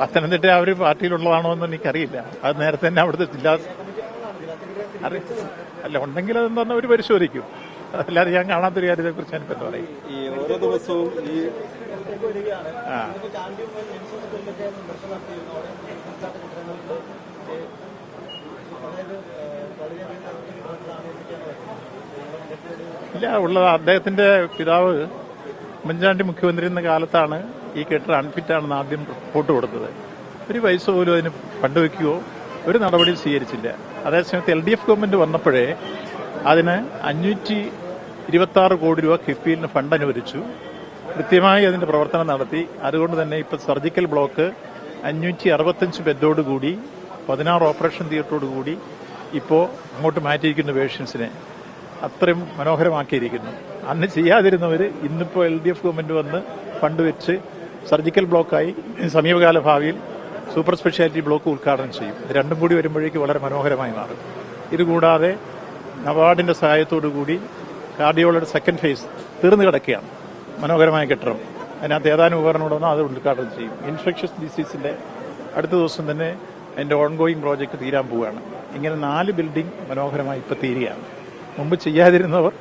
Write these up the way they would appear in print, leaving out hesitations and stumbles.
പത്തനംതിട്ട അവർ പാർട്ടിയിലുള്ളതാണോ എന്ന് എനിക്കറിയില്ല. അത് നേരത്തെ തന്നെ അവിടുത്തെ ജില്ലാ അല്ല ഉണ്ടെങ്കിൽ അതെന്താ അവർ പരിശോധിക്കും. അതല്ലാതെ ഞാൻ കാണാത്തൊരു കാര്യത്തെക്കുറിച്ച് ഞാനിപ്പോൾ എന്താ പറയും. ഈ ഓരോ ദിവസവും ഈ ഇല്ല ഉള്ളത് അദ്ദേഹത്തിന്റെ പിതാവ് ഉമ്മൻചാണ്ടി മുഖ്യമന്ത്രി എന്ന കാലത്താണ് ഈ കെട്ടിടം അൺഫിറ്റാണെന്ന് ആദ്യം റിപ്പോർട്ട് കൊടുത്തത്. ഒരു പൈസ പോലും അതിന് ഫണ്ട് വയ്ക്കുകയോ ഒരു നടപടിയും സ്വീകരിച്ചില്ല. അതേസമയത്ത് LDF ഗവൺമെന്റ് വന്നപ്പോഴേ അതിന് 526 കോടി രൂപ കിഫ്ബിയിൽ ഫണ്ട് അനുവദിച്ചു. കൃത്യമായി അതിന്റെ പ്രവർത്തനം നടത്തി. അതുകൊണ്ട് തന്നെ ഇപ്പൊ സർജിക്കൽ ബ്ലോക്ക് 565 ബെഡോടുകൂടി 16 ഓപ്പറേഷൻ തിയേറ്ററോടുകൂടി ഇപ്പോൾ അങ്ങോട്ട് മാറ്റിയിരിക്കുന്ന പേഷ്യൻസിനെ അത്രയും മനോഹരമാക്കിയിരിക്കുന്നു. അന്ന് ചെയ്യാതിരുന്നവർ ഇന്നിപ്പോൾ LDF ഗവൺമെന്റ് വന്ന് ഫണ്ട് വെച്ച് സർജിക്കൽ ബ്ലോക്കായി സമീപകാല ഭാവിയിൽ സൂപ്പർ സ്പെഷ്യാലിറ്റി ബ്ലോക്ക് ഉദ്ഘാടനം ചെയ്യും. ഇത് രണ്ടും കൂടി വരുമ്പോഴേക്ക് വളരെ മനോഹരമായി മാറും. ഇതുകൂടാതെ നബാർഡിന്റെ സഹായത്തോടുകൂടി കാർഡിയോളജിയുടെ സെക്കൻഡ് ഫേസ് തീർന്നു കിടക്കുകയാണ്. മനോഹരമായ കെട്ടിടം. അതിനകത്ത് ഏതാനും ഉപകരണങ്ങൾ വന്നാൽ അത് ഉദ്ഘാടനം ചെയ്യും. ഇൻഫെക്ഷ്യസ് ഡിസീസിന്റെ അടുത്ത ദിവസം തന്നെ അതിന്റെ ഓൺഗോയിങ് പ്രോജക്ട് തീരാൻ പോവുകയാണ്. ഇങ്ങനെ 4 ബിൽഡിംഗ് മനോഹരമായി ഇപ്പം തീരുകയാണ്. മുമ്പ് ചെയ്യാതിരുന്നവർ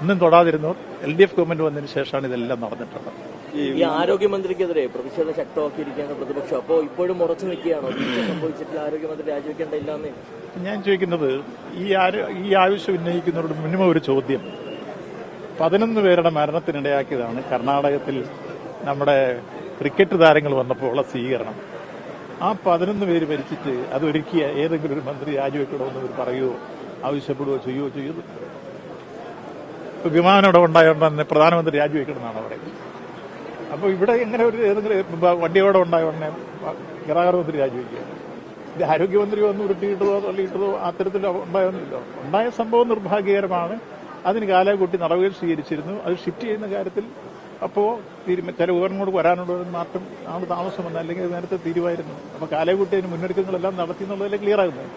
ഒന്നും തൊടാതിരുന്നവർ LDF ഗവൺമെന്റ് വന്നതിന് ശേഷമാണ് ഇതെല്ലാം നടന്നിട്ടുള്ളത്. ഈ ആരോഗ്യമന്ത്രിക്കെതിരെ പ്രതിഷേധം ശക്തമാക്കിയിരിക്കുകയാണ് പ്രതിപക്ഷം. അപ്പോൾ ഇപ്പോഴും ഉറച്ചു നിൽക്കുകയാണോ? സംഭവിച്ചിട്ട് ആരോഗ്യമന്ത്രി രാജിവെക്കേണ്ടയില്ലെന്ന് ഞാൻ ചോദിക്കുന്നത്, ഈ ആവശ്യം ഉന്നയിക്കുന്നവരോട് മിനിമം ഒരു ചോദ്യം. 11 പേരുടെ മരണത്തിനിടയാക്കിയതാണ് കർണാടകത്തിൽ നമ്മുടെ ക്രിക്കറ്റ് താരങ്ങൾ വന്നപ്പോൾ ഉള്ള സ്വീകരണം. ആ 11 പേര് മരിച്ചിട്ട് അതൊരുക്കിയ ഏതെങ്കിലും ഒരു മന്ത്രി രാജിവെക്കണമെന്ന് അവർ പറയുകയോ ആവശ്യപ്പെടുകയോ ചെയ്യുകയോ ചെയ്തു? വിമാനം ഇവിടെ ഉണ്ടായതുകൊണ്ട് തന്നെ പ്രധാനമന്ത്രി രാജിവെക്കണമെന്നാണ് അവിടെ. അപ്പോൾ ഇവിടെ എങ്ങനെ ഒരു ഏതെങ്കിലും വണ്ടിയോടെ ഉണ്ടായതുകൊണ്ടേ ഗതാഗത മന്ത്രി രാജിവെക്കുക? ഇത് ആരോഗ്യമന്ത്രി വന്ന് ഉരുട്ടിയിട്ടതോ തള്ളിയിട്ടതോ അത്തരത്തിൽ ഉണ്ടായൊന്നുമില്ല. ഉണ്ടായ സംഭവം നിർഭാഗ്യകരമാണ്. അതിന് കാലകൂട്ടി നടപടികൾ സ്വീകരിച്ചിരുന്നു. അത് ഷിഫ്റ്റ് ചെയ്യുന്ന കാര്യത്തിൽ അപ്പോൾ ചില ഉപകരണങ്ങൾ വരാനുള്ള മാറ്റം ആണ് താമസം വന്നത്. അല്ലെങ്കിൽ നേരത്തെ തീരുമായിരുന്നു. അപ്പോൾ കാലകൂട്ടി അതിന് മുന്നൊരുക്കങ്ങളെല്ലാം നടത്തി എന്നുള്ളതിൽ ക്ലിയർ ആകുന്നത്.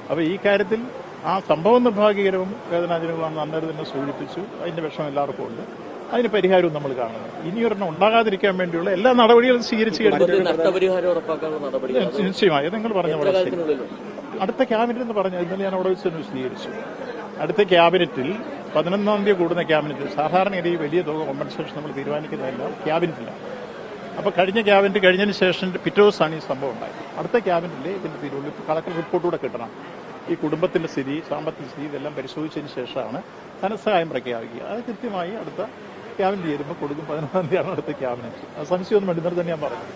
അപ്പോൾ ഈ കാര്യത്തിൽ ആ സംഭവം നിർഭാഗ്യകരവും വേദനാജനകമാണെന്ന് അന്നേരം തന്നെ സൂചിപ്പിച്ചു. അതിന്റെ വിഷമം എല്ലാവർക്കും ഉണ്ട്. അതിന് പരിഹാരവും നമ്മൾ കാണുന്നത്. ഇനിയൊരെണ്ണം ഉണ്ടാകാതിരിക്കാൻ വേണ്ടിയുള്ള എല്ലാ നടപടികളും സ്വീകരിച്ചു നിശ്ചയമായി നിങ്ങൾ പറഞ്ഞ പോലെ അടുത്ത ക്യാബിനറ്റ് എന്ന് പറഞ്ഞാൽ ഇന്നലെ ഞാൻ അവിടെ വെച്ച് സ്വീകരിച്ചു. അടുത്ത ക്യാബിനറ്റിൽ 11-ാം തീയതി കൂടുന്ന ക്യാബിനറ്റിൽ സാധാരണഗതി വലിയ തുക കോമ്പൻസേഷൻ നമ്മൾ തീരുമാനിക്കുന്നതെല്ലാം ക്യാബിനറ്റിലാണ്. അപ്പോൾ കഴിഞ്ഞ ക്യാബിനറ്റ് കഴിഞ്ഞതിന് ശേഷം പിറ്റേ ദിവസമാണ് ഈ സംഭവം ഉണ്ടായത്. അടുത്ത ക്യാബിനറ്റിലെ ഇതിന്റെ തീരുമാനം കളക്ടർ റിപ്പോർട്ടുകൂടെ കിട്ടണം. ഈ കുടുംബത്തിന്റെ സ്ഥിതി, സാമ്പത്തിക സ്ഥിതി ഇതെല്ലാം പരിശോധിച്ചതിന് ശേഷമാണ് ധനസഹായം പ്രഖ്യാപിക്കുക. അത് കൃത്യമായി അടുത്ത ക്യാബിനറ്റ് ചേരുമ്പോൾ കൊടുക്കും. 11-ാം തീയതിയാണ് അടുത്ത ക്യാബിനറ്റ്. അത് സംശയമൊന്നും വേണ്ടി തന്നെ ഞാൻ പറഞ്ഞു.